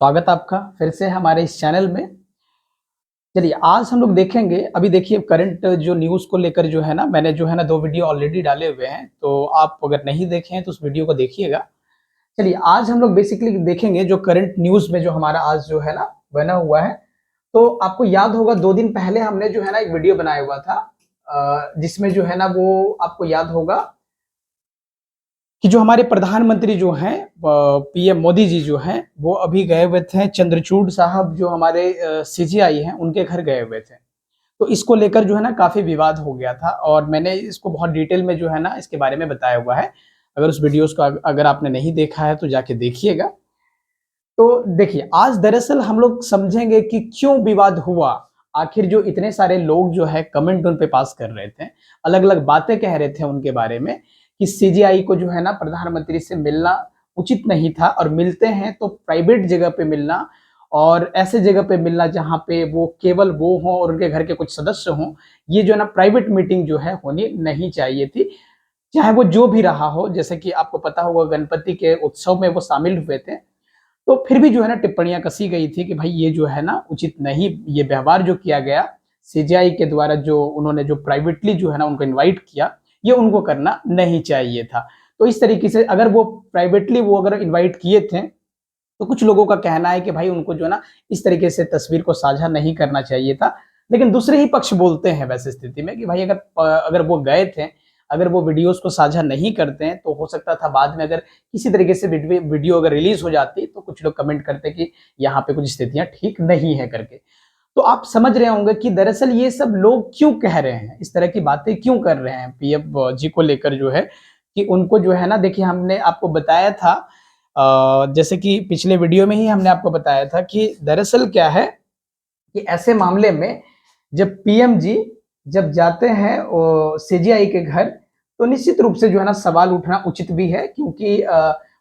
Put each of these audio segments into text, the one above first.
स्वागत आपका फिर से हमारे इस चैनल में। चलिए आज हम लोग देखेंगे, अभी देखिए करंट जो न्यूज़ को लेकर जो है ना, मैंने जो है ना 2 वीडियो ऑलरेडी डाले हुए हैं, तो आप अगर नहीं देखे हैं तो उस वीडियो को देखिएगा। चलिए आज हम लोग बेसिकली देखेंगे जो करंट न्यूज़ में जो हमारा आज जो है ना बना हुआ है। तो आपको याद होगा 2 दिन पहले हमने जो है ना एक वीडियो बनाया हुआ था, जिसमें जो है ना वो आपको याद होगा कि जो हमारे प्रधानमंत्री जो हैं पीएम मोदी जी जो हैं, वो अभी गए हुए थे, चंद्रचूड़ साहब जो हमारे सीजेआई हैं उनके घर गए हुए थे। तो इसको लेकर जो है ना काफ़ी विवाद हो गया था और मैंने इसको बहुत डिटेल में जो है ना इसके बारे में बताया हुआ है। अगर उस वीडियोज़ को अगर आपने नहीं देखा है तो जाके देखिएगा। तो देखिए, आज दरअसल हम लोग समझेंगे कि क्यों विवाद हुआ। आखिर जो इतने सारे लोग जो है कमेंट उन पे पास कर रहे थे, अलग-अलग बातें कह रहे थे उनके बारे में कि सीजेआई को जो है ना प्रधानमंत्री से मिलना उचित नहीं था और मिलते हैं तो प्राइवेट जगह पे मिलना और ऐसे जगह पे मिलना जहाँ पे वो केवल वो हों और उनके घर के कुछ सदस्य हों। ये जो है ना प्राइवेट मीटिंग जो है होनी नहीं चाहिए थी। चाहे वो जो भी रहा हो, जैसे कि आपको पता होगा गणपति के उत्सव में वो शामिल हुए थे। तो फिर भी जो है ना टिप्पणियां कसी गई थी कि भाई ये जो है ना उचित नहीं, ये व्यवहार जो किया गया सीजेआई के द्वारा, जो उन्होंने जो प्राइवेटली जो है ना उनको इनवाइट किया, ये उनको करना नहीं चाहिए था। तो इस तरीके से अगर वो प्राइवेटली वो अगर इनवाइट किए थे, तो कुछ लोगों का कहना है कि भाई उनको जो है ना इस तरीके से तस्वीर को साझा नहीं करना चाहिए था। लेकिन दूसरे ही पक्ष बोलते हैं वैसे स्थिति में कि भाई अगर वो गए थे, अगर वो वीडियोज़ को साझा नहीं करते हैं, तो हो सकता था बाद में अगर किसी तरीके से वीडियो अगर रिलीज़ हो जाती, तो कुछ लोग कमेंट करते कि यहाँ पे कुछ स्थितियाँ ठीक नहीं है करके। तो आप समझ रहे होंगे कि दरअसल ये सब लोग क्यों कह रहे हैं, इस तरह की बातें क्यों कर रहे हैं पीएम जी को लेकर जो है, कि उनको जो है ना देखिए हमने आपको बताया था, जैसे कि पिछले वीडियो में ही हमने आपको बताया था कि दरअसल क्या है कि ऐसे मामले में जब पीएम जी जब जाते हैं सीजेआई के घर, तो निश्चित रूप से जो है ना सवाल उठना उचित भी है, क्योंकि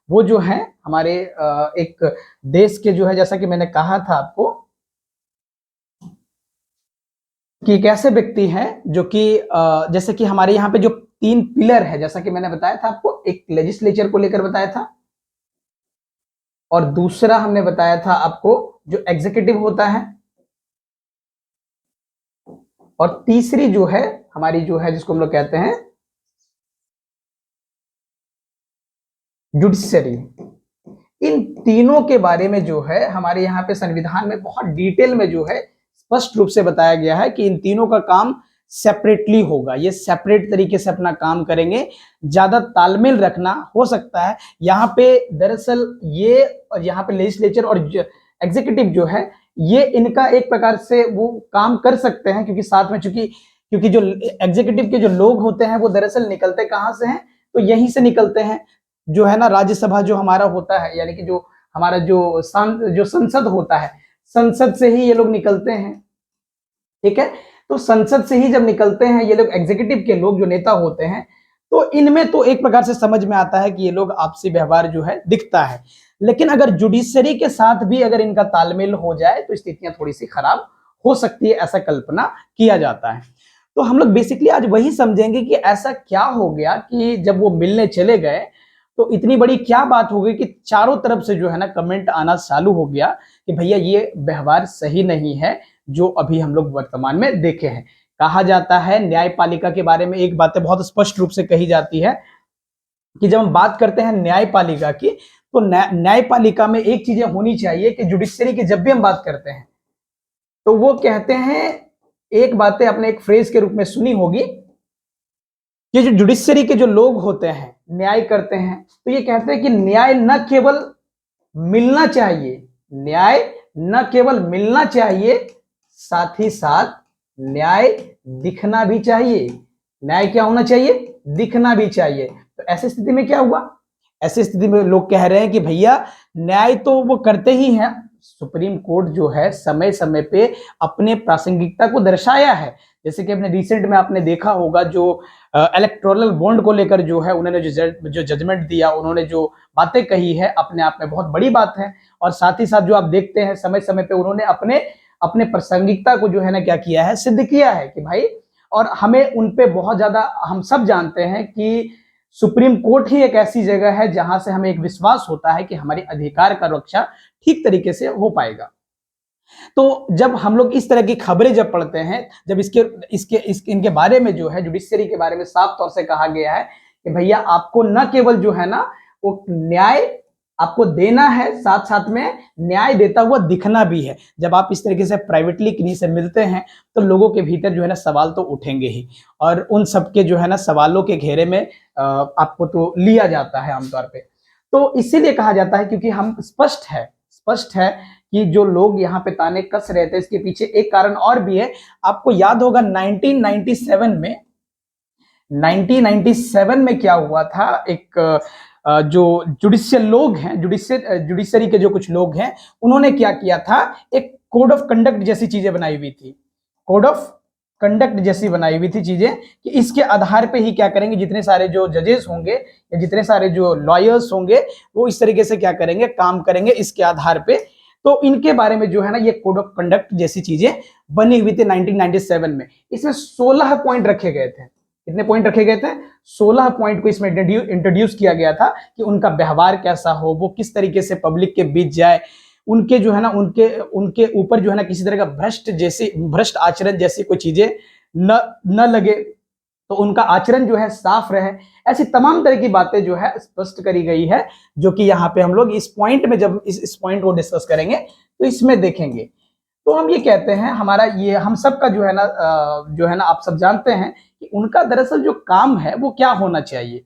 वो जो है हमारे एक देश के जो है, जैसा कि मैंने कहा था आपको कि एक ऐसे व्यक्ति हैं जो कि जैसे कि हमारे यहाँ पे जो 3 पिलर है, जैसा कि मैंने बताया था आपको, एक लेजिस्लेचर को लेकर बताया था और दूसरा हमने बताया था आपको जो एग्जीक्यूटिव होता है, और तीसरी जो है हमारी जो है जिसको हम लोग कहते हैं जुडिशरी। इन तीनों के बारे में जो है हमारे यहाँ पे संविधान में बहुत डिटेल में जो है स्पष्ट रूप से बताया गया है कि इन तीनों का काम सेपरेटली होगा, ये सेपरेट तरीके से अपना काम करेंगे, ज्यादा तालमेल रखना हो सकता है यहाँ पे। दरअसल ये और यहाँ पे लेजिस्लेचर और एग्जीक्यूटिव जो है, ये इनका एक प्रकार से वो काम कर सकते हैं, क्योंकि साथ में चूंकि क्योंकि जो एग्जीक्यूटिव के जो लोग होते हैं वो दरअसल निकलते कहाँ से हैं, तो यहीं से निकलते हैं। जो है ना राज्यसभा जो हमारा होता है, यानी कि जो हमारा जो संसद होता है, संसद से ही ये लोग निकलते हैं, ठीक है। तो संसद से ही जब निकलते हैं ये लोग, एग्जीक्यूटिव के लोग जो नेता होते हैं, तो इनमें तो एक प्रकार से समझ में आता है कि ये लोग आपसी व्यवहार जो है दिखता है। लेकिन अगर जुडिशरी के साथ भी अगर इनका तालमेल हो जाए तो स्थितियां थोड़ी सी खराब हो सकती है, ऐसा कल्पना किया जाता है। तो हम लोग बेसिकली आज वही समझेंगे कि ऐसा क्या हो गया कि जब वो मिलने चले गए तो इतनी बड़ी क्या बात हो गई कि चारों तरफ से जो है ना कमेंट आना चालू हो गया कि भैया ये व्यवहार सही नहीं है जो अभी हम लोग वर्तमान में देखे हैं। कहा जाता है न्यायपालिका के बारे में एक बात बहुत स्पष्ट रूप से कही जाती है कि जब हम बात करते हैं न्यायपालिका की, तो न्यायपालिका में एक चीजें होनी चाहिए कि जुडिशरी की जब भी हम बात करते हैं तो वो कहते हैं, एक बातें आपने एक फ्रेज के रूप में सुनी होगी, ये जो जुडिशरी के जो लोग होते हैं, न्याय करते हैं, तो ये कहते हैं कि न्याय न केवल मिलना चाहिए, न्याय न केवल मिलना चाहिए, साथ ही साथ न्याय दिखना भी चाहिए। न्याय क्या होना चाहिए? दिखना भी चाहिए। तो ऐसी स्थिति में क्या हुआ? ऐसी स्थिति में लोग कह रहे हैं कि भैया न्याय तो वो करते ही हैं, सुप्रीम कोर्ट जो है समय समय पे अपने प्रासंगिकता को दर्शाया है। जैसे कि अपने रिसेंट में आपने देखा होगा जो इलेक्टोरल बॉन्ड को लेकर जो है उन्होंने जो जजमेंट दिया, उन्होंने जो बातें कही है, अपने आप में बहुत बड़ी बात है। और साथ ही साथ जो आप देखते हैं समय समय पे उन्होंने अपने अपने प्रासंगिकता को जो है ना क्या किया है, सिद्ध किया है कि भाई, और हमें उन पे बहुत ज्यादा, हम सब जानते हैं कि सुप्रीम कोर्ट ही एक ऐसी जगह है जहां से हमें एक विश्वास होता है कि हमारे अधिकार का रक्षा ठीक तरीके से हो पाएगा। तो जब हम लोग इस तरह की खबरें जब पढ़ते हैं, जब इनके बारे में जो है जुडिशरी के बारे में साफ तौर से कहा गया है कि भैया आपको न केवल जो है ना वो न्याय आपको देना है, साथ साथ में न्याय देता हुआ दिखना भी है। जब आप इस तरीके से प्राइवेटली किन्हीं से मिलते हैं तो लोगों के भीतर जो है ना सवाल तो उठेंगे ही, और उन सबके जो है ना सवालों के घेरे में आपको तो लिया जाता है आमतौर पे। तो इसीलिए कहा जाता है क्योंकि हम स्पष्ट है कि जो लोग यहाँ पे ताने कस रहे थे, इसके पीछे एक कारण और भी है। आपको याद होगा 1997 में क्या हुआ था, एक जो जुडिशियल लोग हैं, जुडिशरी के जो कुछ लोग हैं, उन्होंने क्या किया था, एक कोड ऑफ कंडक्ट जैसी चीजें बनाई हुई थी, कोड ऑफ कंडक्ट जैसी बनाई हुई थी चीजें, कि इसके आधार पे ही क्या करेंगे, जितने सारे जो जजेस होंगे या जितने सारे जो लॉयर्स होंगे वो इस तरीके से क्या करेंगे, काम करेंगे इसके आधार पे। तो इनके बारे में जो है ना ये कोड ऑफ कंडक्ट जैसी चीजें बनी हुई थी 1997 में। इसमें 16 पॉइंट रखे गए थे। कितने पॉइंट रखे गए थे? 16 पॉइंट को इसमें इंट्रोड्यूस किया गया था कि उनका व्यवहार कैसा हो, वो किस तरीके से पब्लिक के बीच जाए, उनके जो है ना उनके ऊपर जो है ना किसी तरह का भ्रष्ट आचरण जैसी कोई चीजें न लगे, तो उनका आचरण जो है साफ रहे। ऐसी तमाम तरह की बातें जो है स्पष्ट करी गई है, जो कि यहाँ पे हम लोग इस पॉइंट में जब इस पॉइंट को डिस्कस करेंगे तो इसमें देखेंगे। तो हम ये कहते हैं, हमारा ये हम सब का जो है ना आप सब जानते हैं कि उनका दरअसल जो काम है वो क्या होना चाहिए।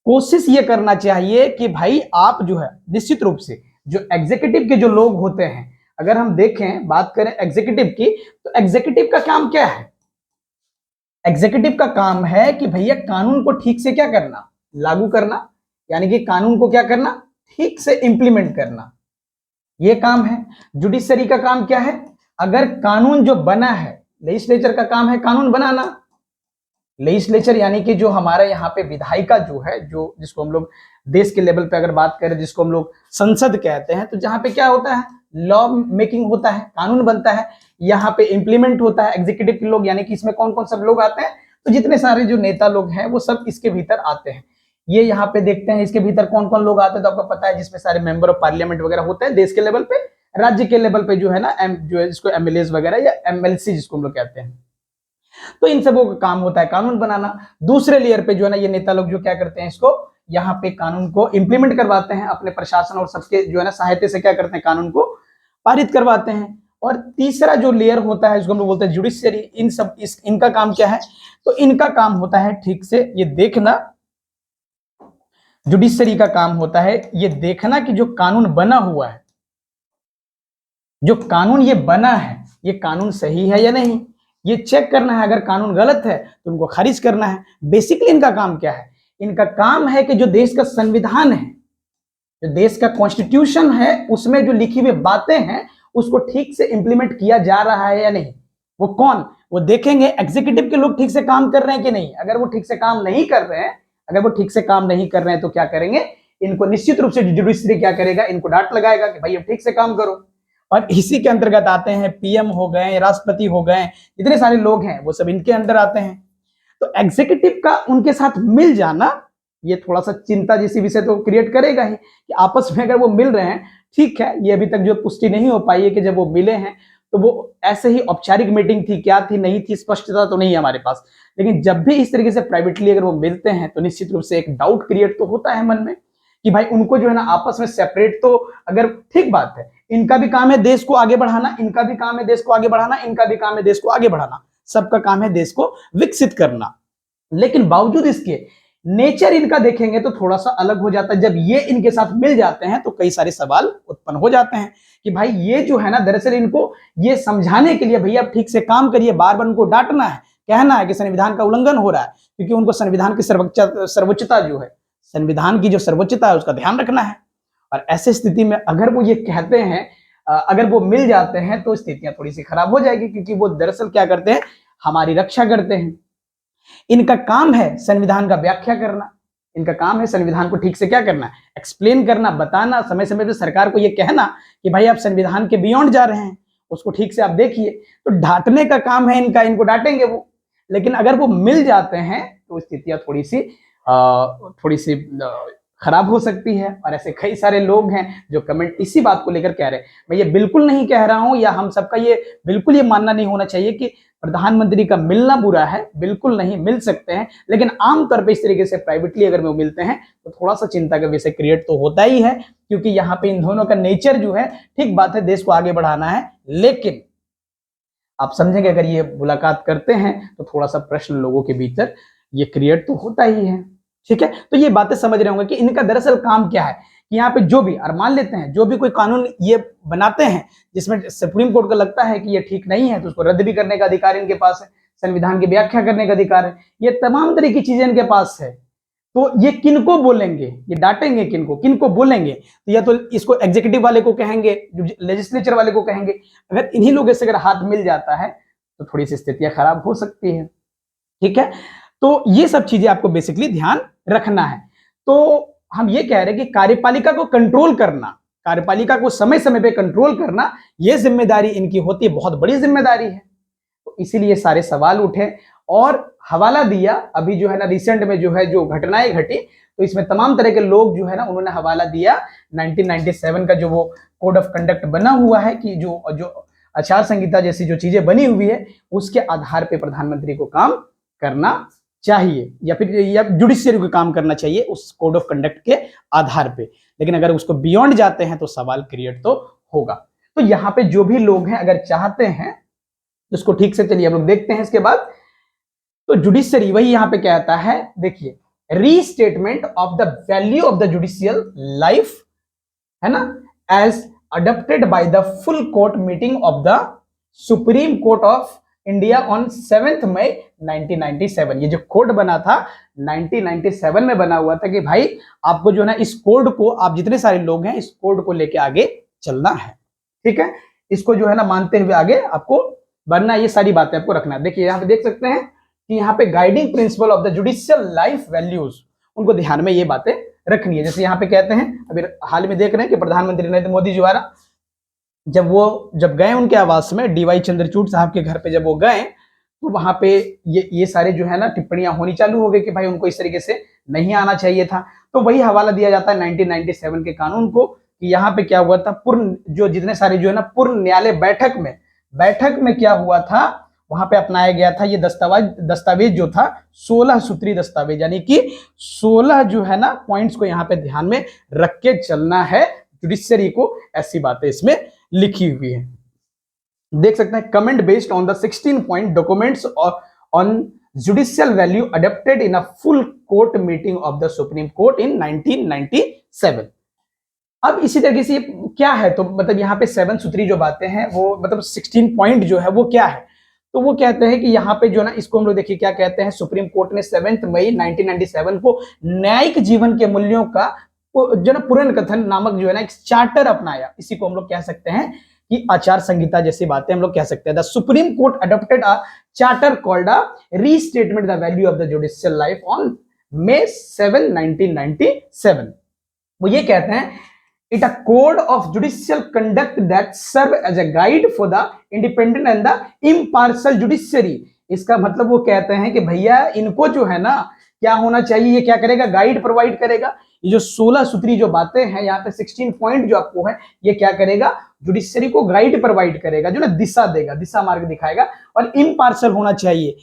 कोशिश ये करना चाहिए कि भाई आप जो है निश्चित रूप से जो एग्जीक्यूटिव के जो लोग होते हैं, अगर हम देखें बात करें एग्जीक्यूटिव की, तो एग्जीक्यूटिव का काम क्या है? एग्जीक्यूटिव का काम है कि भैया कानून को ठीक से क्या करना, लागू करना, यानी कि कानून को क्या करना, ठीक से इंप्लीमेंट करना, ये काम है। जुडिशरी का काम क्या है? अगर कानून जो बना है, लेजिस्लेचर का काम है कानून बनाना। लेजिस्लेचर यानी कि जो हमारे यहाँ पे विधायिका जो है, जो जिसको हम लोग देश के लेवल पे अगर बात करें, जिसको हम लोग संसद कहते हैं, तो जहाँ पे क्या होता है, लॉ मेकिंग होता है, कानून बनता है, यहाँ पे इंप्लीमेंट होता है एग्जीक्यूटिव के लोग, यानी कि इसमें कौन कौन सब लोग आते हैं, तो जितने सारे जो नेता लोग हैं वो सब इसके भीतर आते हैं। ये यहाँ पे देखते हैं इसके भीतर कौन कौन लोग आते हैं, तो आपको पता है जिसमें सारे मेंबर ऑफ पार्लियामेंट वगैरह होते हैं देश के लेवल पे, राज्य के लेवल पे जो है ना जो है जिसको एमएलए वगैरह या एमएलसी जिसको हम लोग कहते हैं, तो इन सबों का काम होता है कानून बनाना। दूसरे लेयर पे जो है ना ये नेता लोग जो क्या करते हैं, इसको यहाँ पे कानून को इंप्लीमेंट करवाते हैं, अपने प्रशासन और सबके जो है ना सहायता से क्या करते हैं, कानून को पारित करवाते हैं। और तीसरा जो लेयर होता है इसको हम लोग बोलते हैं जुडिशरी। इनका काम क्या है, तो इनका काम होता है ठीक से ये देखना, जुडिशरी का काम होता है ये देखना कि जो कानून बना हुआ है, जो कानून ये बना है, ये कानून सही है या नहीं, ये चेक करना है। अगर कानून गलत है तो उनको खारिज करना है। बेसिकली इनका काम क्या है, इनका काम है कि जो देश का संविधान है, जो देश का कॉन्स्टिट्यूशन है, उसमें जो लिखी हुई बातें हैं उसको ठीक से इंप्लीमेंट किया जा रहा है या नहीं। वो कौन, वो देखेंगे एग्जीक्यूटिव के लोग ठीक से काम कर रहे हैं कि नहीं। अगर वो ठीक से काम नहीं कर रहे हैं, तो क्या करेंगे, इनको निश्चित रूप से जुडिशरी क्या करेगा, इनको डांट लगाएगा कि भाई अब ठीक से काम करो। और इसी के अंतर्गत आते हैं पीएम हो गए, राष्ट्रपति हो गए, जितने सारे लोग हैं वो सब इनके अंदर आते हैं। तो एग्जीक्यूटिव का उनके साथ मिल जाना ये थोड़ा सा चिंता जैसी विषय तो क्रिएट करेगा ही, कि आपस में अगर वो मिल रहे हैं, ठीक है, ये अभी तक जो पुष्टि नहीं हो पाई है कि जब वो मिले हैं तो वो ऐसे ही औपचारिक मीटिंग थी, क्या थी, नहीं थी, स्पष्टता तो नहीं है हमारे पास। लेकिन जब भी इस तरीके से प्राइवेटली अगर वो मिलते हैं तो निश्चित रूप से एक डाउट क्रिएट तो होता है मन में कि भाई उनको जो है ना आपस में सेपरेट, तो अगर ठीक बात है, इनका भी काम है देश को आगे बढ़ाना, इनका भी काम है देश को आगे बढ़ाना, इनका भी काम है देश को आगे बढ़ाना, सबका काम है देश को विकसित करना। लेकिन बावजूद इसके नेचर इनका देखेंगे तो थोड़ा सा अलग हो जाता है। जब ये इनके साथ मिल जाते हैं तो कई सारे सवाल उत्पन्न हो जाते हैं कि भाई ये जो है ना दरअसल इनको ये समझाने के लिए भैया आप ठीक से काम करिए, बार बार उनको डांटना है, कहना है कि संविधान का उल्लंघन हो रहा है, क्योंकि उनको संविधान की सर्वोच्चता जो है, संविधान की जो सर्वोच्चता है उसका ध्यान रखना है। और ऐसे स्थिति में अगर वो ये कहते हैं, अगर वो मिल जाते हैं तो स्थितियां थोड़ी सी खराब हो जाएगी, क्योंकि वो दरअसल क्या करते हैं, हमारी रक्षा करते हैं। इनका काम है संविधान का व्याख्या करना, इनका काम है संविधान को ठीक से क्या करना, एक्सप्लेन करना, बताना, समय समय पर सरकार को ये कहना कि भाई आप संविधान के बियॉन्ड जा रहे हैं, उसको ठीक से आप देखिए। तो डांटने का काम है इनका, इनको डांटेंगे वो। लेकिन अगर वो मिल जाते हैं तो स्थितियां थोड़ी सी थोड़ी सी खराब हो सकती है। और ऐसे कई सारे लोग हैं जो कमेंट इसी बात को लेकर कह रहे हैं। मैं ये बिल्कुल नहीं कह रहा हूं, या हम सबका ये बिल्कुल ये मानना नहीं होना चाहिए कि प्रधानमंत्री का मिलना बुरा है, बिल्कुल नहीं, मिल सकते हैं, लेकिन आमतौर पे इस तरीके से प्राइवेटली अगर वो मिलते हैं तो थोड़ा सा चिंता का विषय क्रिएट तो होता ही है, क्योंकि यहाँ पे इन दोनों का नेचर जो है, ठीक बात है, देश को आगे बढ़ाना है, लेकिन आप समझेंगे अगर ये मुलाकात करते हैं तो थोड़ा सा प्रश्न लोगों के भीतर ये क्रिएट तो होता ही है। ठीक है, तो ये बातें समझ रहे होंगे कि इनका दरअसल काम क्या है, कि यहाँ पे जो भी, और मान लेते हैं जो भी कोई कानून ये बनाते हैं जिसमें सुप्रीम कोर्ट को लगता है कि ये ठीक नहीं है, तो उसको रद्द भी करने का अधिकार इनके पास है, संविधान की व्याख्या करने का अधिकार है, ये तमाम तरह की चीजें इनके पास है। तो ये किनको बोलेंगे, ये डांटेंगे किनको, किनको बोलेंगे, तो या तो इसको एग्जीक्यूटिव वाले को कहेंगे, लेजिस्लेचर वाले को कहेंगे। अगर इन्हीं लोगों से अगर हाथ मिल जाता है तो थोड़ी सी स्थितियां खराब हो सकती है। ठीक है, तो ये सब चीजें आपको बेसिकली ध्यान रखना है। तो हम ये कह रहे हैं कि कार्यपालिका को कंट्रोल करना, कार्यपालिका को समय समय पे कंट्रोल करना, ये जिम्मेदारी इनकी होती है, बहुत बड़ी जिम्मेदारी है। तो इसीलिए सारे सवाल उठे और हवाला दिया। अभी जो है ना रिसेंट में जो है जो घटनाएं घटी, तो इसमें तमाम तरह के लोग जो है ना उन्होंने हवाला दिया 1997 का जो वो कोड ऑफ कंडक्ट बना हुआ है, कि जो जो आचार संहिता जैसी जो चीजें बनी हुई है उसके आधार पे प्रधानमंत्री को काम करना चाहिए, या फिर या जुडिशियरी को काम करना चाहिए उस कोड ऑफ कंडक्ट के आधार पे। लेकिन अगर उसको बियॉन्ड जाते हैं तो सवाल क्रिएट तो होगा। तो यहाँ पे जो भी लोग हैं अगर चाहते हैं उसको ठीक से, चलिए हम लोग देखते हैं इसके बाद। तो जुडिशियरी वही यहाँ पे कहता है, देखिए, restatement of the value of the judicial life, है ना, as adopted by the full court meeting of the supreme Court of India on 7 May 1997। ये जो कोड बना था 1997 में बना हुआ था कि भाई आपको जो है ना इस कोड को, आप जितने सारे लोग हैं इस कोड को लेके आगे चलना है। ठीक है, इसको जो है ना मानते हुए आगे आपको बढ़ना, ये सारी बातें आपको रखना है। देखिए यहाँ पे देख सकते हैं कि यहाँ पे guiding principle of the judicial life values, उनको ध्यान में ये बातें रखनी है। जैसे यहाँ पे कहते हैं, अभी हाल में देख रहे हैं कि प्रधानमंत्री नरेंद्र मोदी द्वारा जब गए उनके आवास में, डीवाई चंद्रचूड़ साहब के घर पे जब वो गए, तो वहां पे ये सारे जो है ना टिप्पणियां होनी चालू हो गई कि भाई उनको इस तरीके से नहीं आना चाहिए था। तो वही हवाला दिया जाता है 1997 के कानून को, कि यहाँ पे क्या हुआ था, पूर्ण जो जितने सारे जो है ना पूर्ण न्यायालय बैठक में क्या हुआ था, वहां पे अपनाया गया था ये दस्तावेज जो था 16 सूत्री दस्तावेज, यानी कि 16 जो है ना पॉइंट्स को यहाँ पे ध्यान में रख के चलना है जुडिशरी को, ऐसी बातें इसमें लिखी हुई है। देख सकते हैं, comment based on the 16 point documents on judicial value adopted in a full court meeting of the supreme court in 1997। अब इसी तरीके से क्या है, तो मतलब यहाँ पे 7 सूत्री जो बातें हैं वो, मतलब 16 पॉइंट जो है वो क्या है, तो वो कहते हैं कि यहाँ पे जो ना, इसको हम लोग देखिए क्या कहते हैं, सुप्रीम कोर्ट ने 7 मई 1997 को न्यायिक जीवन के मूल्यों का जो ना पुनर्कथन नामक जो है ना एक चार्टर अपनाया। इसी को हम लोग कह सकते हैं कि आचार संहिता जैसी बातें हम लोग कह सकते हैं। The supreme Court adopted a charter called a restatement the value of the judicial life on May 7, 1997। वो ये कहते हैं, it a code of judicial conduct that serve as a guide for the independent and the impartial judiciary. इसका मतलब वो कहते हैं कि भैया इनको जो है ना क्या होना चाहिए, ये क्या करेगा, गाइड प्रोवाइड करेगा। ये जो 16 सूत्री जो बातें हैं यहाँ पे 16 पॉइंट जो आपको है, ये क्या करेगा, जुडिशरी को गाइड प्रोवाइड करेगा, जो ना दिशा देगा, दिशा मार्ग दिखाएगा। और इम्पार्शियल होना चाहिए,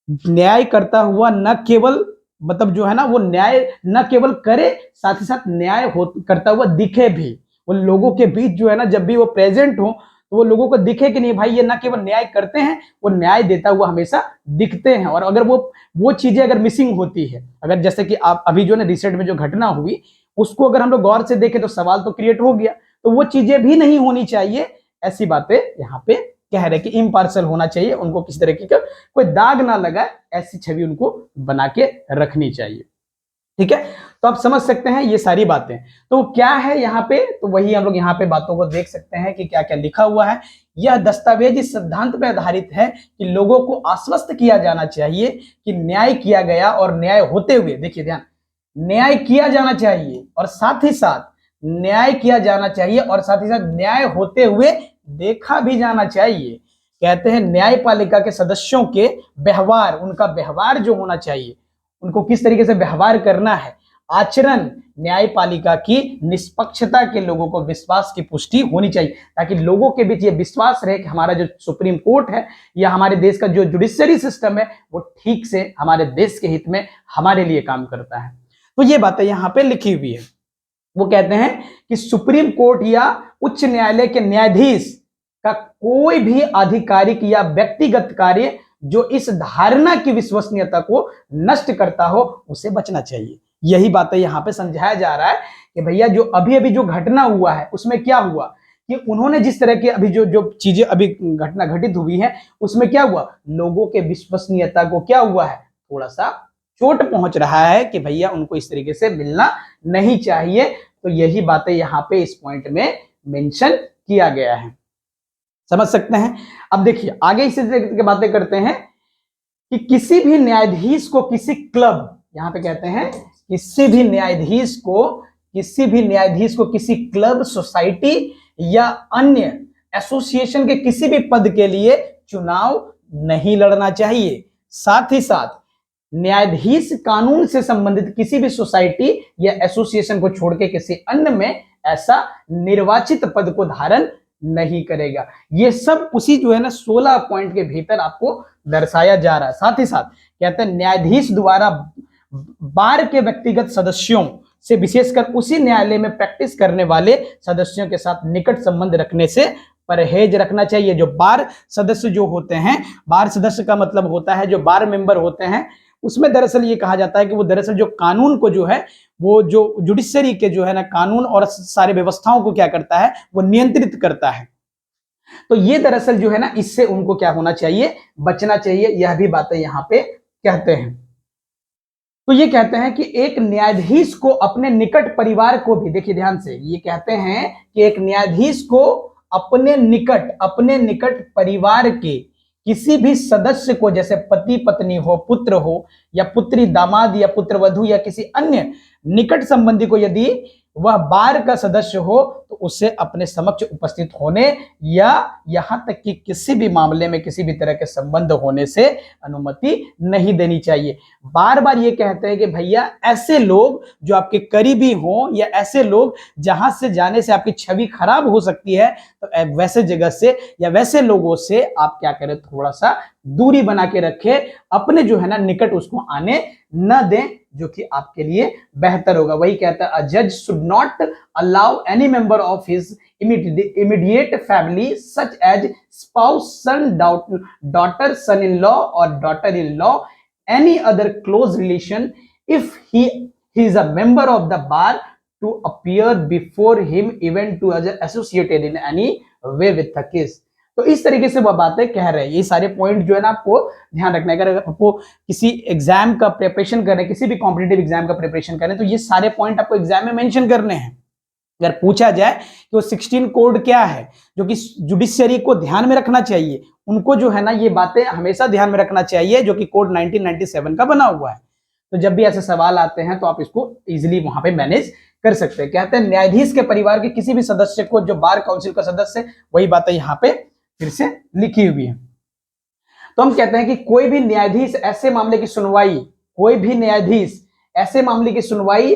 न्याय करता हुआ, न केवल मतलब जो है ना वो न्याय न केवल करे, साथ ही साथ न्याय करता हुआ दिखे भी। वो लोगों के बीच जो है ना जब भी वो प्रेजेंट हो तो वो लोगों को दिखे कि नहीं भाई ये ना केवल न्याय करते हैं, वो न्याय देता हुआ हमेशा दिखते हैं। और अगर वो चीजें अगर मिसिंग होती है, अगर जैसे कि आप अभी जो है रिसेंट में जो घटना हुई उसको अगर हम लोग गौर से देखें तो सवाल तो क्रिएट हो गया, तो वो चीजें भी नहीं होनी चाहिए। ऐसी बातें यहाँ पे कह रहे कि इम्पार्शियल होना चाहिए, उनको किसी तरह की कोई दाग ना लगा, ऐसी छवि उनको बना के रखनी चाहिए। ठीक है, तो आप समझ सकते हैं ये सारी बातें। तो क्या है यहाँ पे, तो वही हम लोग यहाँ पे बातों को देख सकते हैं कि क्या क्या लिखा हुआ है। यह दस्तावेज इस सिद्धांत पर आधारित है कि लोगों को आश्वस्त किया जाना चाहिए कि न्याय किया गया और न्याय होते हुए, देखिए ध्यान, न्याय किया जाना चाहिए और साथ ही साथ न्याय किया जाना चाहिए और साथ ही साथ न्याय होते हुए देखा भी जाना चाहिए। कहते हैं न्यायपालिका के सदस्यों के व्यवहार, उनका व्यवहार जो होना चाहिए, उनको किस तरीके से व्यवहार करना है, आचरण, न्यायपालिका की निष्पक्षता के लोगों को विश्वास की पुष्टि होनी चाहिए, ताकि लोगों के बीच ये विश्वास रहे कि हमारा जो सुप्रीम कोर्ट है या हमारे देश का जो जुडिशरी सिस्टम है वो ठीक से हमारे देश के हित में हमारे लिए काम करता है। तो ये बातें यहाँ पे लिखी हुई है। वो कहते हैं कि सुप्रीम कोर्ट या उच्च न्यायालय के न्यायाधीश का कोई भी आधिकारिक या व्यक्तिगत कार्य जो इस धारणा की विश्वसनीयता को नष्ट करता हो उसे बचना चाहिए। यही बातें यहाँ पे समझाया जा रहा है कि भैया जो अभी अभी जो घटना हुआ है उसमें क्या हुआ कि उन्होंने जिस तरह के अभी जो जो चीजें अभी घटना घटित हुई है उसमें क्या हुआ, लोगों के विश्वसनीयता को क्या हुआ है, थोड़ा सा चोट पहुंच रहा है कि भैया उनको इस तरीके से मिलना नहीं चाहिए। तो यही बातें यहाँ पे इस पॉइंट में मेंशन किया गया है, समझ सकते हैं। अब देखिए आगे इसी तरीके की बातें करते हैं कि किसी भी न्यायाधीश को किसी क्लब, यहां पे कहते हैं किसी भी न्यायाधीश को किसी क्लब, सोसाइटी या अन्य एसोसिएशन के किसी भी पद के लिए चुनाव नहीं लड़ना चाहिए। साथ ही साथ न्यायाधीश कानून से संबंधित किसी भी सोसाइटी या एसोसिएशन को छोड़ के किसी अन्य में ऐसा निर्वाचित पद को धारण नहीं करेगा। ये सब उसी जो है ना 16 पॉइंट के भीतर आपको दर्शाया जा रहा है। साथ ही साथ कहते हैं न्यायाधीश द्वारा बार के व्यक्तिगत सदस्यों से, विशेषकर उसी न्यायालय में प्रैक्टिस करने वाले सदस्यों के साथ निकट संबंध रखने से परहेज रखना चाहिए। जो बार सदस्य जो होते हैं, बार सदस्य का मतलब होता है जो बार मेंबर होते हैं, उसमें दरअसल ये कहा जाता है कि वो दरअसल जो कानून को जो है, वो जो जुडिशरी के जो है ना कानून और सारे व्यवस्थाओं को क्या करता है, वो नियंत्रित करता है। तो ये दरअसल जो है ना इससे उनको क्या होना चाहिए, बचना चाहिए। यह भी बातें यहाँ पे कहते हैं। तो ये कहते हैं कि एक न्यायाधीश को अपने निकट परिवार को भी, देखिए ध्यान से, ये कहते हैं कि एक न्यायाधीश को अपने निकट परिवार के किसी भी सदस्य को, जैसे पति पत्नी हो, पुत्र हो या पुत्री, दामाद या पुत्रवधू या किसी अन्य निकट संबंधी को, यदि वह बार का सदस्य हो तो उसे अपने समक्ष उपस्थित होने या यहां तक कि किसी भी मामले में किसी भी तरह के संबंध होने से अनुमति नहीं देनी चाहिए। बार बार ये कहते हैं कि भैया ऐसे लोग जो आपके करीबी हो या ऐसे लोग जहां से जाने से आपकी छवि खराब हो सकती है, तो वैसे जगह से या वैसे लोगों से आप क्या करें, थोड़ा सा दूरी बना के रखें, अपने जो है ना निकट उसको आने न दें, जो कि आपके लिए बेहतर होगा। वही कहता है अ जज should not allow any member of his immediate family such as spouse, son, daughter, son in law और daughter in law, any other close relation if he is a member of the bar to appear before him even to associated in any way with the case. तो इस तरीके से वह बातें कह रहे हैं। ये सारे पॉइंट जो है ना आपको ध्यान रखना है। अगर आपको किसी एग्जाम का प्रिपरेशन कर रहे हैं, किसी भी कॉम्पिटिटिव एग्जाम का प्रिपरेशन कर रहे हैं, तो ये सारे पॉइंट आपको एग्जाम में मेंशन करने हैं। अगर पूछा जाए कि वो 16 कोड क्या है जो कि जुडिशरी को ध्यान में रखना चाहिए, उनको जो है ना ये बातें हमेशा ध्यान में रखना चाहिए, जो कि कोड 1997 का बना हुआ है। तो जब भी ऐसे सवाल आते हैं तो आप इसको इजिली वहां पे मैनेज कर सकते हैं। कहते हैं न्यायाधीश के परिवार के किसी भी सदस्य को, जो बार काउंसिल का सदस्य, वही बातें यहाँ पे फिर से लिखी हुई है। तो हम कहते हैं कि कोई भी न्यायाधीश ऐसे मामले की सुनवाई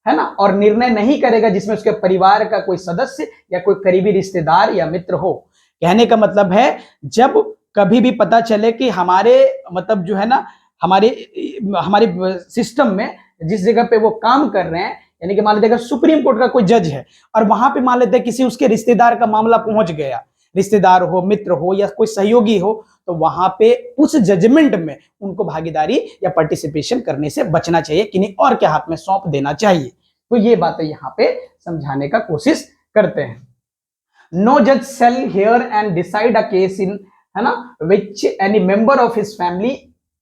है ना और निर्णय नहीं करेगा जिसमें उसके परिवार का कोई सदस्य या कोई करीबी रिश्तेदार या मित्र हो। कहने का मतलब है जब कभी भी पता चले कि हमारे मतलब जो है ना हमारे सिस्टम में जिस जगह पे वो काम कर रहे हैं, यानी कि मान लेते अगर सुप्रीम कोर्ट का कोई जज है और वहां पे मान लेते किसी उसके रिश्तेदार का मामला पहुंच गया, रिश्तेदार हो, मित्र हो या कोई सहयोगी हो, तो वहां पे उस जजमेंट में उनको भागीदारी या पार्टिसिपेशन करने से बचना चाहिए, किन्हीं और के हाथ में सौंप देना चाहिए। तो ये बातें यहाँ पे समझाने का कोशिश करते हैं। नो जज shell here and decide a case in, है ना, which any member of his family,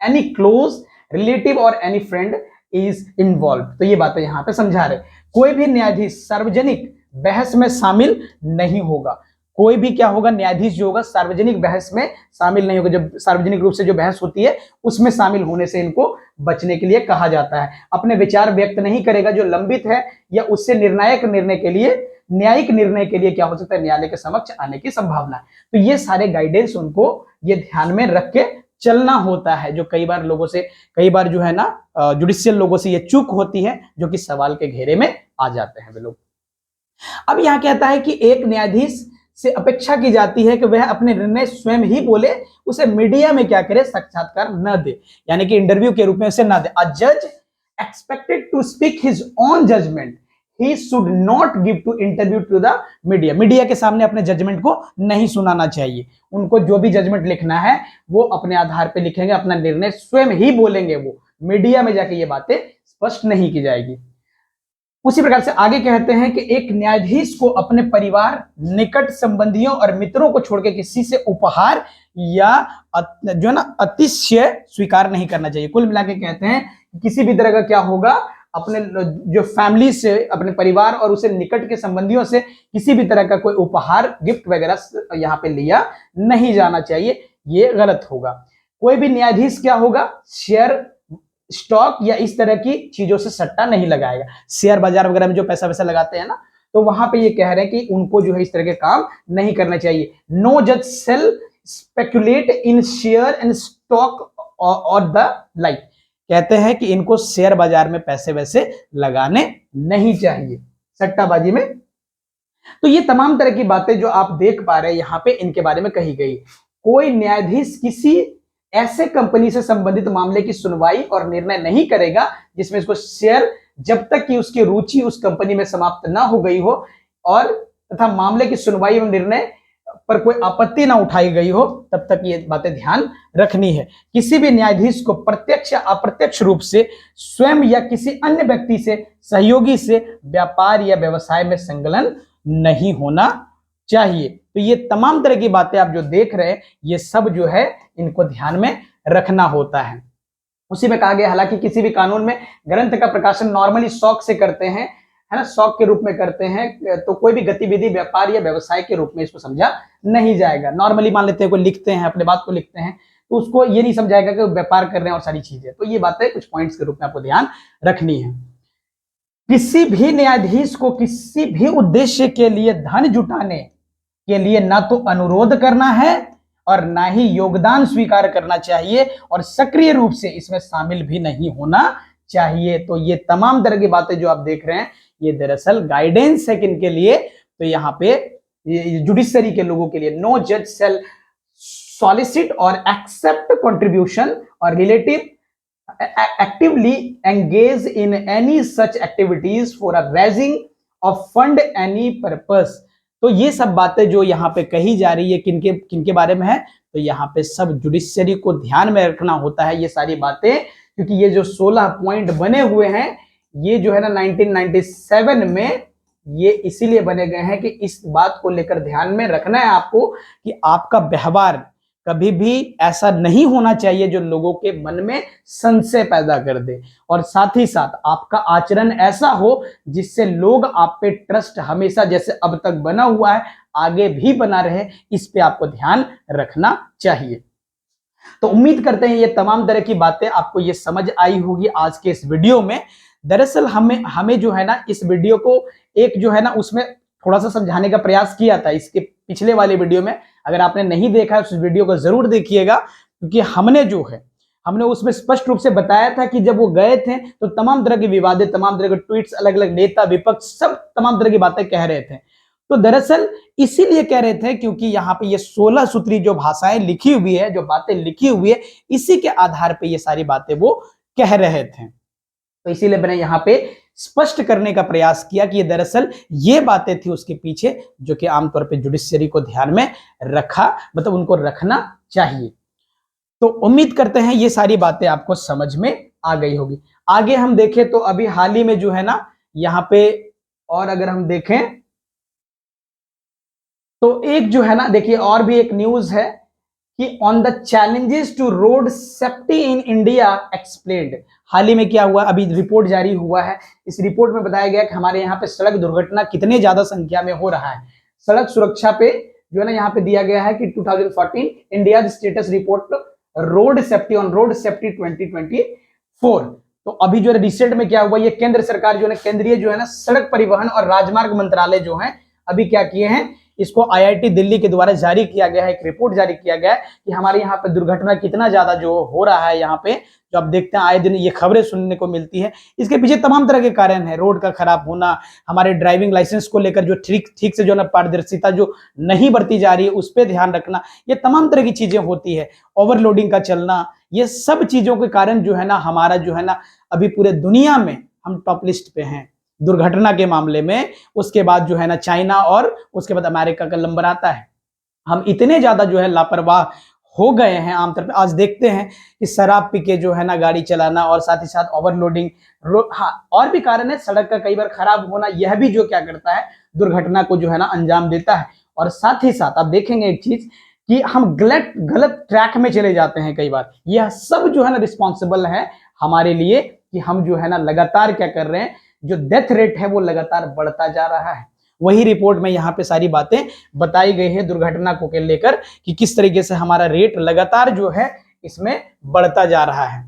any close relative और एनी फ्रेंड इज इन्वॉल्व। तो ये बातें यहाँ पे समझा रहे। कोई भी न्यायाधीश सार्वजनिक बहस में शामिल नहीं होगा। कोई भी क्या होगा, न्यायाधीश जो होगा सार्वजनिक बहस में शामिल नहीं होगा। जब सार्वजनिक रूप से जो बहस होती है उसमें शामिल होने से इनको बचने के लिए कहा जाता है। अपने विचार व्यक्त नहीं करेगा जो लंबित है या उससे न्यायिक निर्णय के लिए क्या हो सकता है, न्यायालय के समक्ष आने की संभावना है। तो ये सारे गाइडेंस उनको ये ध्यान में रख के चलना होता है, जो कई बार लोगों से, कई बार जो है ना जुडिशियल लोगों से ये चूक होती है, जो कि सवाल के घेरे में आ जाते हैं वे लोग। अब यहां कहता है कि एक न्यायाधीश से अपेक्षा की जाती है कि वह अपने निर्णय स्वयं ही बोले, उसे मीडिया में क्या करे, साक्षात्कार न दे, यानी कि इंटरव्यू के रूप में उसे न दे। अ जज expected to speak his own judgement, he should not give to interview to the media. Media के सामने अपने जजमेंट को नहीं सुनाना चाहिए। उनको जो भी जजमेंट लिखना है वो अपने आधार पर लिखेंगे, अपना निर्णय स्वयं ही बोलेंगे, वो मीडिया में जाके ये बातें स्पष्ट नहीं की जाएगी। उसी प्रकार से आगे कहते हैं कि एक न्यायाधीश को अपने परिवार, निकट संबंधियों और मित्रों को छोड़कर किसी से उपहार या जो है ना अतिशय स्वीकार नहीं करना चाहिए। कुल मिला के कहते हैं कि किसी भी तरह का क्या होगा, अपने जो फैमिली से, अपने परिवार और उसे निकट के संबंधियों से किसी भी तरह का कोई उपहार, गिफ्ट वगैरह यहाँ पे लिया नहीं जाना चाहिए, ये गलत होगा। कोई भी न्यायाधीश क्या होगा, शेयर, स्टॉक या इस तरह की चीजों से सट्टा नहीं लगाएगा। शेयर बाजार वगैरह में जो पैसा वैसा लगाते हैं ना, तो वहां पे ये कह रहे हैं कि उनको जो है इस तरह के काम नहीं करना चाहिए। नो जज sell speculate in share and stock or the like, कहते हैं कि इनको शेयर बाजार में पैसे वैसे लगाने नहीं चाहिए, सट्टाबाजी में। तो ये तमाम तरह की बातें जो आप देख पा रहे हैं यहाँ पे, इनके बारे में कही गई। कोई न्यायाधीश किसी ऐसे कंपनी से संबंधित मामले की सुनवाई और निर्णय नहीं करेगा जिसमें इसको शेयर, जब तक कि उसकी रुचि उस कंपनी में समाप्त ना हो गई हो और तथा मामले की सुनवाई एवं निर्णय पर कोई आपत्ति ना उठाई गई हो, तब तक ये बातें ध्यान रखनी है। किसी भी न्यायाधीश को प्रत्यक्ष या अप्रत्यक्ष रूप से स्वयं या किसी अन्य व्यक्ति से, सहयोगी से व्यापार या व्यवसाय में संलग्न नहीं होना चाहिए। तो ये तमाम तरह की बातें आप जो देख रहे हैं, ये सब जो है इनको ध्यान में रखना होता है। उसी में कहा गया, हालांकि किसी भी कानून में ग्रंथ का प्रकाशन नॉर्मली शौक से करते हैं, है ना, शौक के रूप में करते हैं, तो कोई भी गतिविधि व्यापार या व्यवसाय के रूप में इसको समझा नहीं जाएगा। नॉर्मली मान लेते हैं कोई लिखते हैं, अपने बात को लिखते हैं, तो उसको ये नहीं समझाएगा कि व्यापार कर रहे हैं और सारी चीजें। तो ये बातें कुछ पॉइंट्स के रूप में आपको ध्यान रखनी है। किसी भी न्यायाधीश को किसी भी उद्देश्य के लिए धन जुटाने के लिए ना तो अनुरोध करना है और ना ही योगदान स्वीकार करना चाहिए, और सक्रिय रूप से इसमें शामिल भी नहीं होना चाहिए। तो ये तमाम तरह की बातें जो आप देख रहे हैं, ये दरअसल गाइडेंस है किनके लिए, तो यहाँ पे जुडिशरी के लोगों के लिए। नो जज शेल सॉलिसिट और एक्सेप्ट कंट्रीब्यूशन और relative actively engage in any such activities for a raising of fund any purpose। तो ये सब बातें जो यहाँ पे कही जा रही है किनके किनके बारे में है, तो यहाँ पे सब जुडिशरी को ध्यान में रखना होता है ये सारी बातें, क्योंकि ये जो 16 पॉइंट बने हुए हैं, ये जो है ना 1997 में ये इसीलिए बने गए हैं कि इस बात को लेकर ध्यान में रखना है आपको कि आपका व्यवहार कभी भी ऐसा नहीं होना चाहिए जो लोगों के मन में संशय पैदा कर दे, और साथ ही साथ आपका आचरण ऐसा हो जिससे लोग आप पे ट्रस्ट हमेशा जैसे अब तक बना हुआ है आगे भी बना रहे, इस पे आपको ध्यान रखना चाहिए। तो उम्मीद करते हैं ये तमाम तरह की बातें आपको ये समझ आई होगी आज के इस वीडियो में। दरअसल हमें जो है ना इस वीडियो को एक जो है ना उसमें थोड़ा सा समझाने का प्रयास किया था इसके पिछले वाले वीडियो में। अगर आपने नहीं देखा है उस वीडियो को जरूर देखिएगा, क्योंकि हमने उसमें स्पष्ट रूप से बताया था कि जब वो गए थे तो तमाम तरह की विवादें, तमाम तरह के ट्वीट्स, अलग अलग नेता, विपक्ष, सब तमाम तरह की बातें कह रहे थे। तो दरअसल इसीलिए कह रहे थे क्योंकि यहाँ पे ये 16 सूत्री जो भाषाएं लिखी हुई है, जो बातें लिखी हुई है, इसी के आधार पर ये सारी बातें वो कह रहे थे। तो इसीलिए मैंने यहाँ पे स्पष्ट करने का प्रयास किया कि ये दरअसल ये बातें थी उसके पीछे, जो कि आमतौर पे जुडिशरी को ध्यान में रखा, मतलब उनको रखना चाहिए। तो उम्मीद करते हैं ये सारी बातें आपको समझ में आ गई होगी। आगे हम देखें तो अभी हाल ही में जो है ना यहाँ पे, और अगर हम देखें तो एक जो है ना, देखिए और भी एक न्यूज है कि on the challenges to road safety in India explained. हाल ही में क्या हुआ, अभी रिपोर्ट जारी हुआ है, इस रिपोर्ट में बताया गया कि हमारे यहाँ पे सड़क दुर्घटना कितने ज्यादा संख्या में हो रहा है। सड़क सुरक्षा पे जो है ना यहाँ पे दिया गया है कि 2014 India status report road safety on road safety 2024। तो अभी जो है रिसेंट में क्या हुआ, ये केंद्र सरकार जो है केंद्रीय जो है ना सड़क परिवहन और राजमार्ग मंत्रालय जो है अभी क्या किए हैं, इसको IIT दिल्ली के द्वारा जारी किया गया है, एक रिपोर्ट जारी किया गया है कि हमारे यहाँ पे दुर्घटना कितना ज्यादा जो हो रहा है, यहाँ पे जो आप देखते हैं आए दिन ये खबरें सुनने को मिलती है। इसके पीछे तमाम तरह के कारण है, रोड का खराब होना, हमारे ड्राइविंग लाइसेंस को लेकर जो ठीक से जो ना पारदर्शिता जो नहीं बरती जा रही है उस पर ध्यान रखना, ये तमाम तरह की चीजें होती है, ओवरलोडिंग का चलना, ये सब चीजों के कारण जो है ना हमारा जो है ना अभी पूरे दुनिया में हम टॉप लिस्ट पे हैं दुर्घटना के मामले में। उसके बाद जो है ना चाइना और उसके बाद अमेरिका का नंबर आता है। हम इतने ज्यादा जो है लापरवाह हो गए हैं आमतौर पे। आज देखते हैं कि शराब पी के जो है ना गाड़ी चलाना और साथ ही साथ ओवरलोडिंग, हाँ और भी कारण है, सड़क का कई बार खराब होना, यह भी जो क्या करता है दुर्घटना को जो है ना अंजाम देता है। और साथ ही साथ आप देखेंगे एक चीज कि हम गलत ट्रैक में चले जाते हैं कई बार। यह सब जो है ना रिस्पॉन्सिबल है हमारे लिए कि हम जो है ना लगातार क्या कर रहे हैं, जो डेथ रेट है वो लगातार बढ़ता जा रहा है। वही रिपोर्ट में यहाँ पे सारी बातें बताई गई है दुर्घटना को लेकर कि किस तरीके से हमारा रेट लगातार जो है इसमें बढ़ता जा रहा है।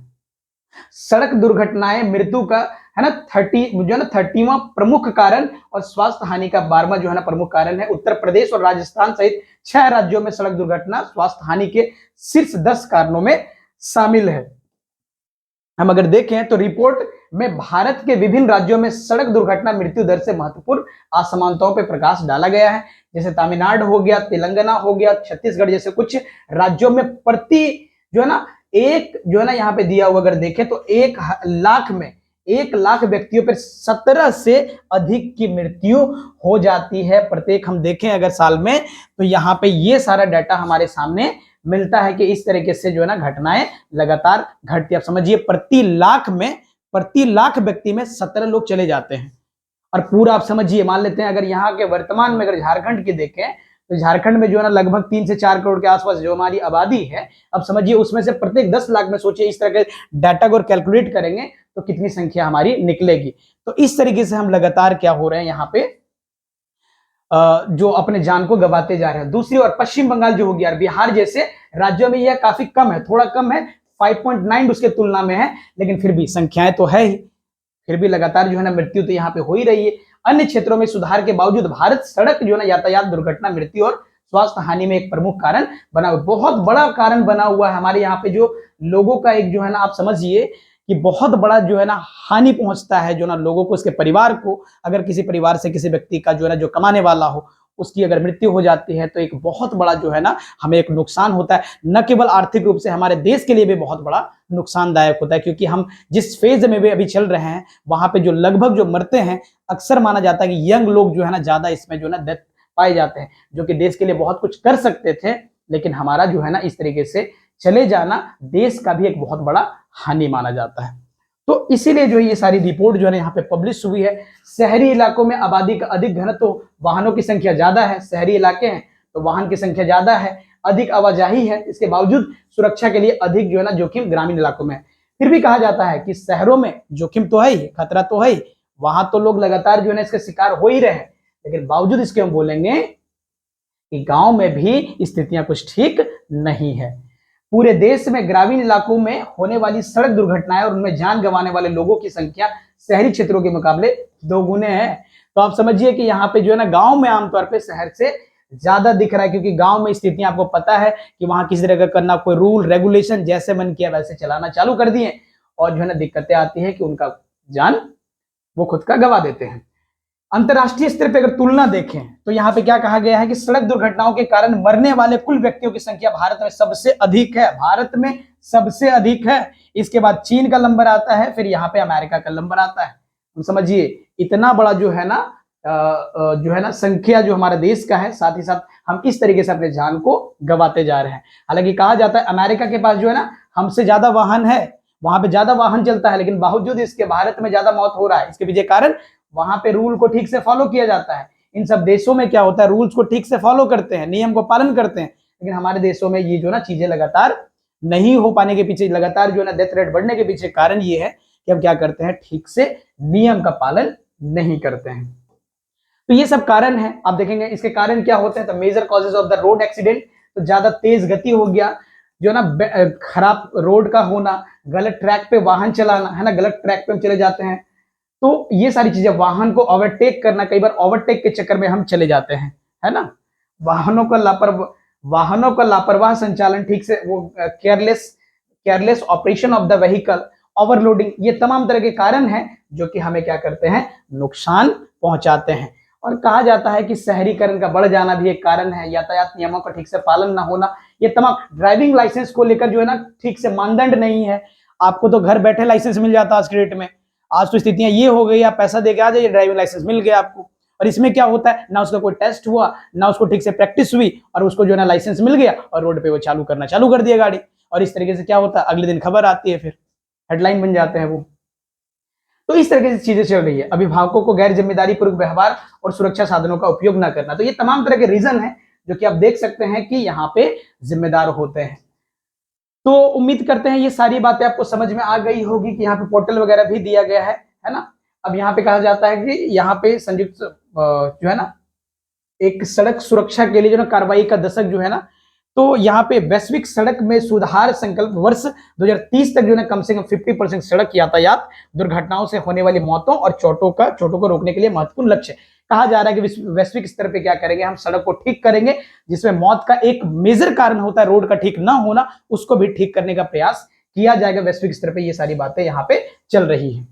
सड़क दुर्घटनाएं मृत्यु का है ना 30वां प्रमुख कारण और स्वास्थ्य हानि का 12वां जो है ना प्रमुख कारण है। उत्तर प्रदेश और राजस्थान सहित 6 राज्यों में सड़क दुर्घटना स्वास्थ्य हानि के शीर्ष 10 कारणों में शामिल है। हम अगर देखें तो रिपोर्ट में भारत के विभिन्न राज्यों में सड़क दुर्घटना मृत्यु दर से महत्वपूर्ण असमानताओं पर प्रकाश डाला गया है। जैसे तमिलनाडु हो गया, तेलंगाना हो गया, छत्तीसगढ़ जैसे कुछ राज्यों में प्रति जो है ना एक जो है ना यहाँ पे दिया हुआ अगर देखें तो 1 लाख व्यक्तियों पर 17 से अधिक की मृत्यु हो जाती है प्रत्येक। हम देखें अगर साल में तो यहाँ पे ये सारा डाटा हमारे सामने मिलता है कि इस तरीके से जो है ना घटनाएं लगातार घटती। आप समझिए प्रति लाख व्यक्ति में 17 लोग चले जाते हैं। और पूरा आप समझिए, मान लेते हैं अगर यहाँ के वर्तमान में अगर झारखंड की देखें तो झारखंड में जो है ना लगभग 3 से 4 करोड़ के आसपास जो हमारी आबादी है। अब समझिए उसमें से प्रत्येक 10 लाख में सोचिए इस तरह के डाटा को कैलकुलेट करेंगे तो कितनी संख्या हमारी निकलेगी। तो इस तरीके से हम लगातार क्या हो रहे हैं यहाँ पे जो अपने जान को गवाते जा रहे हैं। दूसरी ओर पश्चिम बंगाल जो हो गया, बिहार जैसे राज्यों में यह काफी कम है, थोड़ा कम है, 5.9 उसके तुलना में है, लेकिन फिर भी संख्याएं तो है ही, फिर भी लगातार जो है ना मृत्यु तो यहाँ पे हो ही रही है। अन्य क्षेत्रों में सुधार के बावजूद भारत सड़क जो है ना यातायात दुर्घटना मृत्यु और स्वास्थ्य हानि में एक प्रमुख कारण बना हुआ, बहुत बड़ा कारण बना हुआ है हमारे यहाँ पे। जो लोगों का एक जो है ना आप समझिए कि बहुत बड़ा जो है ना हानि पहुंचता है जो ना लोगों को, उसके परिवार को। अगर किसी परिवार से किसी व्यक्ति का जो है ना जो कमाने वाला हो उसकी अगर मृत्यु हो जाती है तो एक बहुत बड़ा जो है ना हमें एक नुकसान होता है। न केवल आर्थिक रूप से, हमारे देश के लिए भी बहुत बड़ा नुकसानदायक होता है, क्योंकि हम जिस फेज में भी अभी चल रहे हैं वहां पे जो लगभग जो मरते हैं, अक्सर माना जाता है कि यंग लोग जो है ना ज्यादा इसमें जो है ना डेथ पाए जाते हैं, जो कि देश के लिए बहुत कुछ कर सकते थे, लेकिन हमारा जो है ना इस तरीके से चले जाना देश का भी एक बहुत बड़ा हानि माना जाता है। तो इसीलिए जो ये सारी रिपोर्ट जो है यहाँ पे पब्लिश हुई है। शहरी इलाकों में आबादी का अधिक घनत्व, तो वाहनों की संख्या ज्यादा है, शहरी इलाके हैं तो वाहन की संख्या ज्यादा है, अधिक आवाजाही है, इसके बावजूद सुरक्षा के लिए अधिक जो है ना जोखिम ग्रामीण इलाकों में है। फिर भी कहा जाता है कि शहरों में जोखिम तो है ही, खतरा तो है ही, वहां तो लोग लगातार जो है ना इसके शिकार हो ही रहे हैं, लेकिन बावजूद इसके हम बोलेंगे कि गांव में भी स्थितियां कुछ ठीक नहीं है। पूरे देश में ग्रामीण इलाकों में होने वाली सड़क दुर्घटनाएं और उनमें जान गंवाने वाले लोगों की संख्या शहरी क्षेत्रों के मुकाबले 2 गुने है। तो आप समझिए कि यहाँ पे जो है ना गांव में आमतौर पे शहर से ज्यादा दिख रहा है, क्योंकि गांव में स्थितियां आपको पता है कि वहां किसी तरह का करना, कोई रूल रेगुलेशन जैसे मन किया वैसे चलाना चालू कर दिए, और जो है ना दिक्कतें आती है कि उनका जान वो खुद का गंवा देते हैं। अंतरराष्ट्रीय स्तर पर अगर तुलना देखें तो यहाँ पे क्या कहा गया है कि सड़क दुर्घटनाओं के कारण मरने वाले कुल व्यक्तियों की संख्या भारत में सबसे अधिक है, भारत में सबसे अधिक है। इसके बाद चीन का नंबर आता है, फिर यहाँ पे अमेरिका का नंबर आता है। हम समझिए इतना बड़ा जो है ना संख्या जो हमारे देश का है, साथ ही साथ हम इस तरीके से अपने जान को गंवाते जा रहे हैं। हालांकि कहा जाता है अमेरिका के पास जो है ना हमसे ज्यादा वाहन है, वहां पे ज्यादा वाहन चलता है, लेकिन बावजूद इसके भारत में ज्यादा मौत हो रहा है। इसके पीछे कारण वहां पे रूल को ठीक से फॉलो किया जाता है। इन सब देशों में क्या होता है, रूल्स को ठीक से फॉलो करते हैं, नियम को पालन करते हैं, लेकिन हमारे देशों में ये जो ना चीजें लगातार नहीं हो पाने के पीछे, लगातार जो है ना डेथ रेट बढ़ने के पीछे कारण ये है कि हम क्या करते हैं, ठीक से नियम का पालन नहीं करते हैं। तो ये सब कारण है। आप देखेंगे इसके कारण क्या होते हैं, तो major causes of the road accident, तो ज्यादा तेज गति हो गया, जो ना खराब रोड का होना, गलत ट्रैक पे वाहन चलाना, है ना, गलत ट्रैक पे हम चले जाते हैं, तो ये सारी चीजें, वाहन को ओवरटेक करना, कई बार ओवरटेक के चक्कर में हम चले जाते हैं, है ना। वाहनों का लापरवाह संचालन, ठीक से वो careless operation of the vehicle, overloading, ये तमाम तरह के कारण हैं जो कि हमें क्या करते हैं, नुकसान पहुंचाते हैं। और कहा जाता है कि शहरीकरण का बढ़ जाना भी एक कारण है, यातायात नियमों का ठीक से पालन ना होना, ये तमाम, ड्राइविंग लाइसेंस को लेकर जो है ना ठीक से मानदंड नहीं है। आपको तो घर बैठे लाइसेंस मिल जाता आज के डेट में। आज तो स्थितियां ये हो गई, आप पैसा दे के आ जाइए, ड्राइविंग लाइसेंस मिल गया आपको। और इसमें क्या होता है, ना उसका कोई टेस्ट हुआ, ना उसको ठीक से प्रैक्टिस हुई, और उसको जो है ना लाइसेंस मिल गया और रोड पे वो चालू कर दिया गाड़ी। और इस तरीके से क्या होता है, अगले दिन खबर आती है, फिर हेडलाइन बन जाते हैं वो। तो इस तरीके से चीजें चल रही है। अभिभावकों को गैर जिम्मेदारी पूर्वक व्यवहार और सुरक्षा साधनों का उपयोग न करना, तो ये तमाम तरह के रीजन है जो कि आप देख सकते हैं कि यहाँ पे जिम्मेदार होते हैं। तो उम्मीद करते हैं ये सारी बातें आपको समझ में आ गई होगी कि यहाँ पे पोर्टल वगैरह भी दिया गया है ना। अब यहाँ पे कहा जाता है कि यहाँ पे संयुक्त जो है ना एक सड़क सुरक्षा के लिए जो ना कार्रवाई का दशक जो है ना, तो यहाँ पे वैश्विक सड़क में सुधार संकल्प वर्ष 2030 तक जो है कम से कम 50% सड़क यातायात दुर्घटनाओं से होने वाली मौतों और चोटों को रोकने के लिए महत्वपूर्ण लक्ष्य। कहा जा रहा है कि वैश्विक स्तर पे क्या करेंगे, हम सड़क को ठीक करेंगे, जिसमें मौत का एक मेजर कारण होता है रोड का ठीक ना होना, उसको भी ठीक करने का प्रयास किया जाएगा वैश्विक स्तर पे। ये सारी बातें यहाँ पे चल रही है।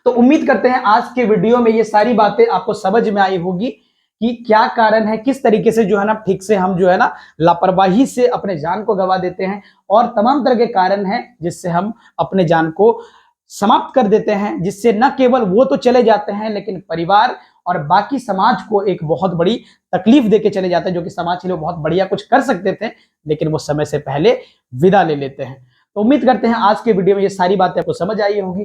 तो उम्मीद करते हैं आज के वीडियो में ये सारी बातें आपको समझ में आई होगी कि क्या कारण है, किस तरीके से जो है ना ठीक से हम जो है ना लापरवाही से अपने जान को गवा देते हैं, और तमाम तरह के कारण हैं जिससे हम अपने जान को समाप्त कर देते हैं, जिससे न केवल वो तो चले जाते हैं लेकिन परिवार और बाकी समाज को एक बहुत बड़ी तकलीफ देके चले जाते हैं, जो कि समाज के लिए बहुत बढ़िया कुछ कर सकते थे लेकिन वो समय से पहले विदा ले लेते हैं। तो उम्मीद करते हैं आज के वीडियो में ये सारी बातें आपको समझ आई होगी।